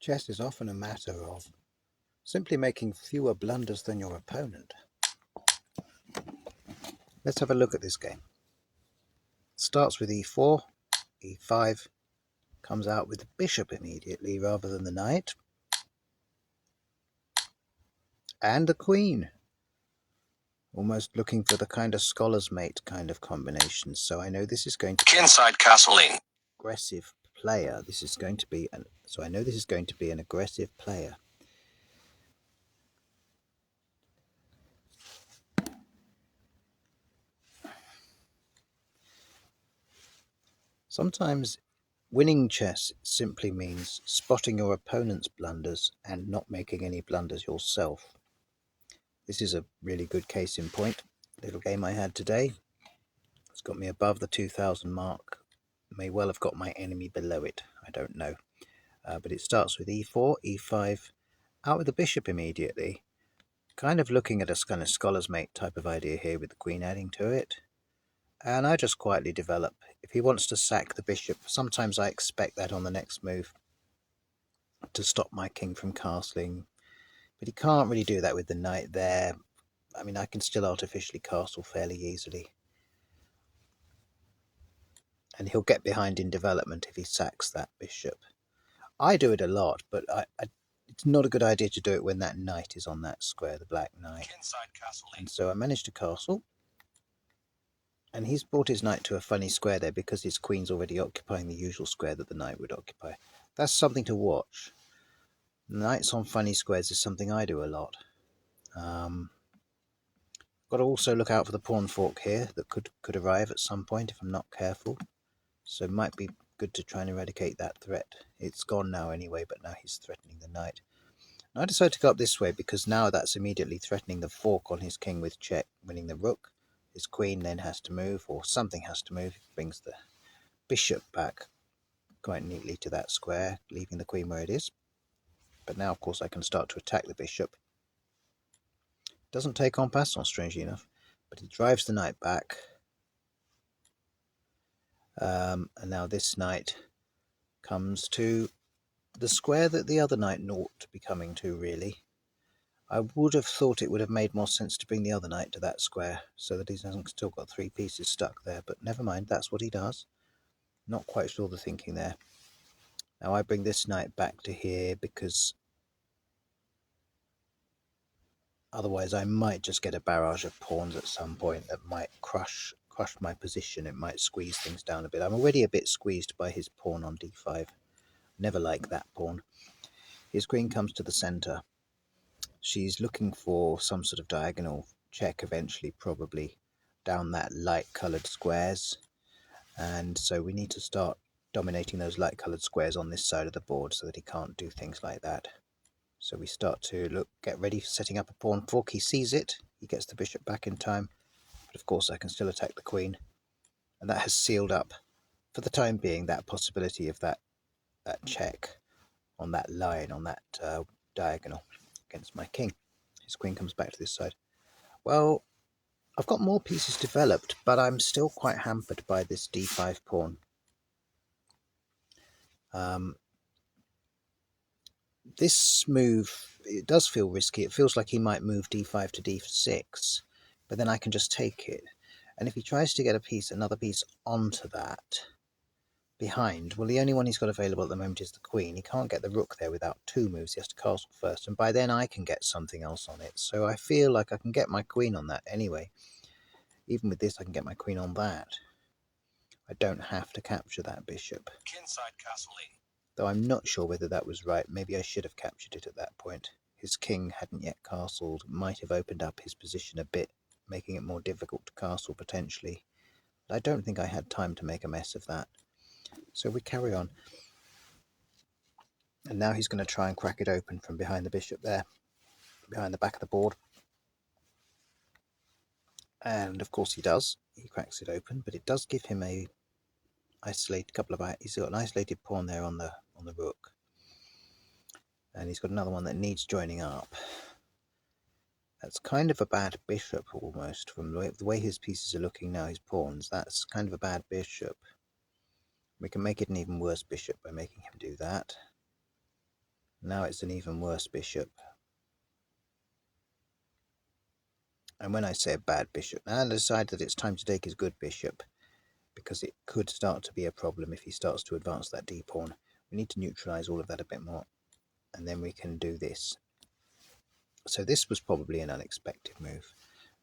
Chess is often a matter of simply making fewer blunders than your opponent. Let's have a look at this game. Starts with e4, e5, comes out with the bishop immediately rather than the knight, and the queen. Almost looking for the kind of scholar's mate kind of combination. So I know this is going to be Kinside castling. Aggressive player. So I know this is going to be an aggressive player. Sometimes winning chess simply means spotting your opponent's blunders and not making any blunders yourself. This is a really good case in point. Little game I had today. It's got me above the 2000 mark. May well have got my enemy below it. I don't know. But it starts with e4, e5, out with the bishop immediately. Kind of looking at a kind of scholar's mate type of idea here with the queen adding to it. And I just quietly develop. If he wants to sack the bishop, sometimes I expect that on the next move to stop my king from castling. But he can't really do that with the knight there. I mean, I can still artificially castle fairly easily. And he'll get behind in development if he sacks that bishop. I do it a lot, but it's not a good idea to do it when that knight is on that square, the black knight. And so I managed to castle. And he's brought his knight to a funny square there because his queen's already occupying the usual square that the knight would occupy. That's something to watch. Knights on funny squares is something I do a lot. Got to also look out for the pawn fork here that could arrive at some point if I'm not careful. So it might be good to try and eradicate that threat. It's gone now anyway, but now he's threatening the knight. And I decided to go up this way because now that's immediately threatening the fork on his king with check, winning the rook. His queen then has to move, or something has to move. It brings the bishop back quite neatly to that square, leaving the queen where it is. But now, of course, I can start to attack the bishop. Doesn't take en passant, strangely enough, but he drives the knight back. And now this knight comes to the square that the other knight ought to be coming to, really. I would have thought it would have made more sense to bring the other knight to that square so that he hasn't still got 3 pieces stuck there, but never mind, that's what he does. Not quite sure the thinking there. Now I bring this knight back to here because otherwise I might just get a barrage of pawns at some point that might crush my position. It might squeeze things down a bit. I'm already a bit squeezed by his pawn on d5. Never like that pawn. His queen comes to the center. She's looking for some sort of diagonal check eventually, probably down that light colored squares. And so we need to start dominating those light colored squares on this side of the board so that he can't do things like that. So we start to get ready, setting up a pawn fork. He sees it. He gets the bishop back in time. But of course I can still attack the queen. And that has sealed up, for the time being, that possibility of that check on that line, on that diagonal against my king. His queen comes back to this side. Well, I've got more pieces developed, but I'm still quite hampered by this d5 pawn. This move, it does feel risky. It feels like he might move d5 to d6, but then I can just take it. And if he tries to get another piece onto that behind, well, the only one he's got available at the moment is the queen. He can't get the rook there without 2 moves. He has to castle first, and by then I can get something else on it. So I feel like I can get my queen on that anyway. Even with this, I can get my queen on that. I don't have to capture that bishop. Kinside castling. Though I'm not sure whether that was right. Maybe I should have captured it at that point. His king hadn't yet castled. Might have opened up his position a bit, making it more difficult to castle potentially. But I don't think I had time to make a mess of that. So we carry on. And now he's going to try and crack it open from behind the bishop there, behind the back of the board. And of course he does. He cracks it open, but it does give him a isolated he's got an isolated pawn there on the rook. And he's got another one that needs joining up. That's kind of a bad bishop almost, from the way his pieces are looking now, his pawns. That's kind of a bad bishop. We can make it an even worse bishop by making him do that. Now it's an even worse bishop. And when I say a bad bishop, now I decide that it's time to take his good bishop, because it could start to be a problem if he starts to advance that d pawn. We need to neutralize all of that a bit more, and then we can do this. So this was probably an unexpected move.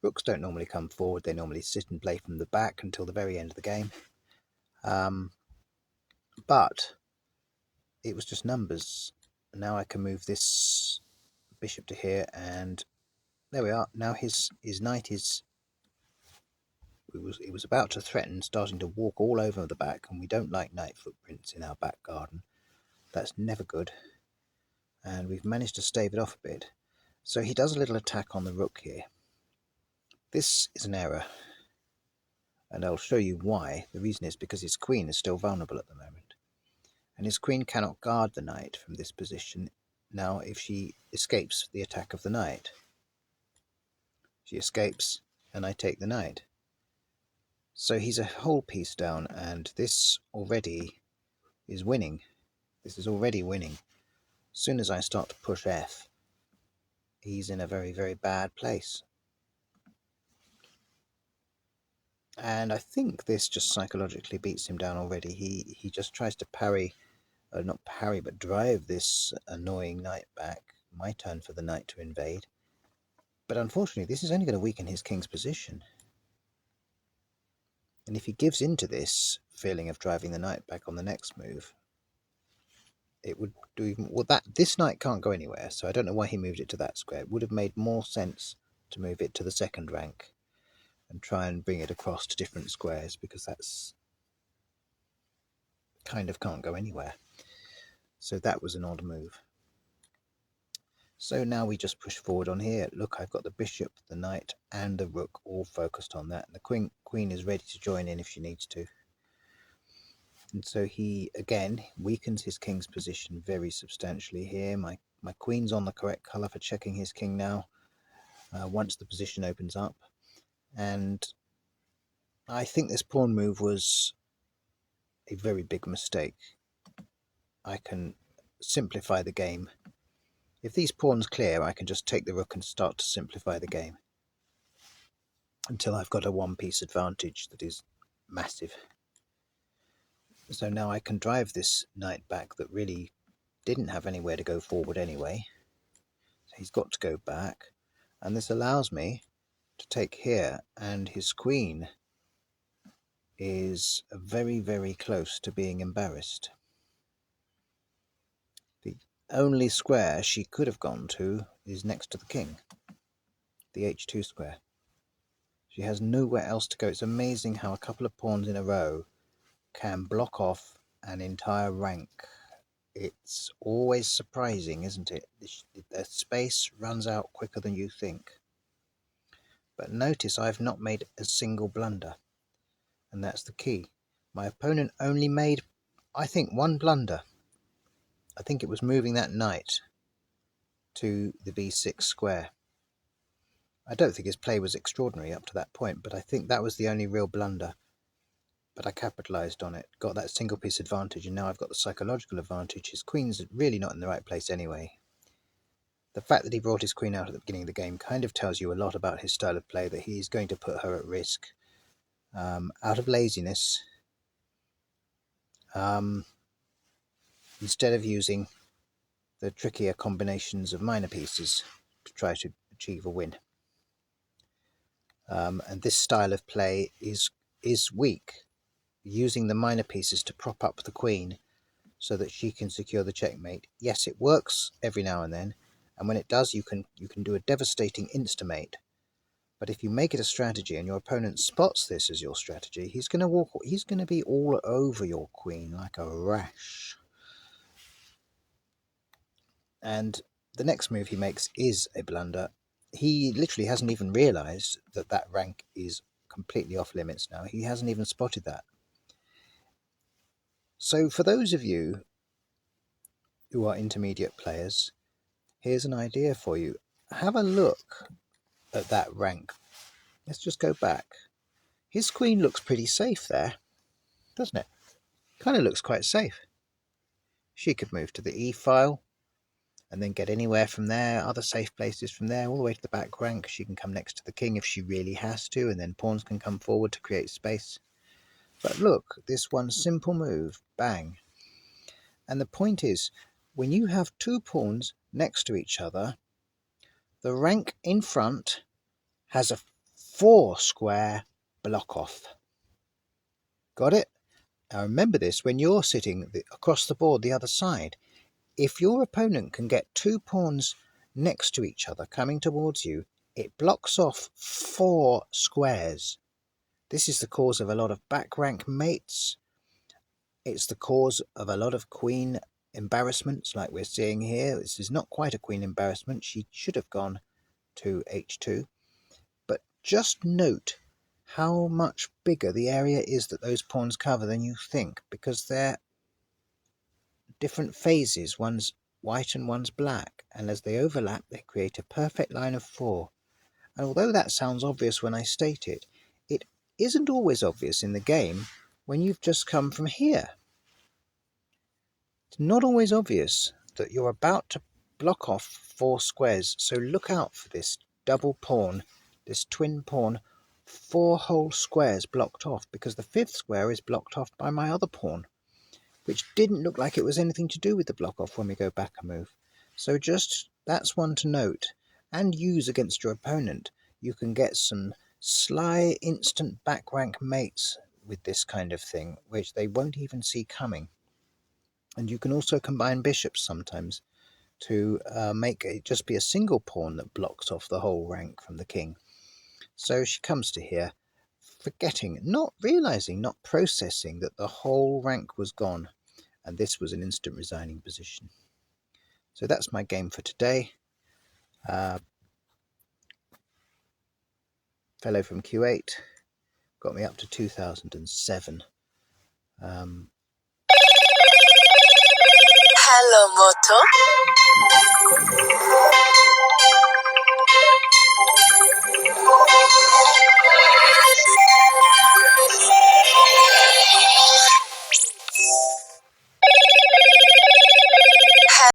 Rooks don't normally come forward, they normally sit and play from the back until the very end of the game. But it was just numbers. Now I can move this bishop to here, and there we are. Now his knight is... It was about to threaten starting to walk all over the back, and we don't like knight footprints in our back garden. That's never good. And we've managed to stave it off a bit. So he does a little attack on the rook here. This is an error, and I'll show you why. The reason is because his queen is still vulnerable at the moment, and his queen cannot guard the knight from this position. Now if she escapes the attack of the knight, she escapes and I take the knight. So he's a whole piece down, and this already is winning. This is already winning. As soon as I start to push f, he's in a very, very bad place. And I think this just psychologically beats him down already. He just tries to parry, not parry, but drive this annoying knight back. My turn for the knight to invade. But unfortunately, this is only going to weaken his king's position. And if he gives into this feeling of driving the knight back on the next move, it would do even... Well, this knight can't go anywhere, so I don't know why he moved it to that square. It would have made more sense to move it to the second rank and try and bring it across to different squares, because that's kind of can't go anywhere. So that was an odd move. So now we just push forward on here. Look, I've got the bishop, the knight, and the rook all focused on that. And the queen is ready to join in if she needs to. And so he, again, weakens his king's position very substantially here. My queen's on the correct colour for checking his king now, once the position opens up. And I think this pawn move was a very big mistake. I can simplify the game. If these pawns clear, I can just take the rook and start to simplify the game until I've got a one-piece advantage that is massive. So now I can drive this knight back that really didn't have anywhere to go forward anyway. So he's got to go back, and this allows me to take here, and his queen is very, very close to being embarrassed. The only square she could have gone to is next to the king, the h2 square. She has nowhere else to go. It's amazing how a couple of pawns in a row can block off an entire rank. It's always surprising, isn't it? The space runs out quicker than you think. But notice I've not made a single blunder, and that's the key. My opponent only made, I think, one blunder. I think it was moving that knight to the b6 square. I don't think his play was extraordinary up to that point, but I think that was the only real blunder. But I capitalised on it, got that single piece advantage, and now I've got the psychological advantage. His queen's really not in the right place anyway. The fact that he brought his queen out at the beginning of the game kind of tells you a lot about his style of play, that he's going to put her at risk out of laziness, instead of using the trickier combinations of minor pieces to try to achieve a win. And this style of play is weak, using the minor pieces to prop up the queen so that she can secure the checkmate. Yes, it works every now and then, and when it does, you can do a devastating instamate. But if you make it a strategy and your opponent spots this as your strategy, he's going to be all over your queen like a rash. And the next move he makes is a blunder. He literally hasn't even realized that that rank is completely off limits now. He hasn't even spotted that. So for those of you who are intermediate players, here's an idea for you. Have a look at that rank. Let's just go back. His queen looks pretty safe there, doesn't it? Kind of looks quite safe. She could move to the e file. and then get anywhere from there, other safe places from there, all the way to the back rank. She can come next to the king if she really has to, and then pawns can come forward to create space. But look, this one simple move, bang. And the point is, when you have two pawns next to each other, the rank in front has a 4 square block off. Got it? Now remember this when you're sitting across the board the other side. If your opponent can get two pawns next to each other coming towards you, it blocks off 4 squares. This is the cause of a lot of back rank mates. It's the cause of a lot of queen embarrassments like we're seeing here. This is not quite a queen embarrassment. She should have gone to h2. But just note how much bigger the area is that those pawns cover than you think, because they're different phases. One's white and one's black, and as they overlap they create a perfect line of 4. And although that sounds obvious when I state it, it isn't always obvious in the game when you've just come from here. It's not always obvious that you're about to block off 4 squares, so look out for this double pawn, this twin pawn, 4 whole squares blocked off, because the 5th square is blocked off by my other pawn, which didn't look like it was anything to do with the block off when we go back a move. So just, that's one to note and use against your opponent. You can get some sly instant back rank mates with this kind of thing, which they won't even see coming. And you can also combine bishops sometimes to make it just be a single pawn that blocks off the whole rank from the king. So she comes to here, forgetting, not realizing, not processing that the whole rank was gone, and this was an instant resigning position. So that's my game for today. Fellow from Q8 got me up to 2007. Hello, Moto.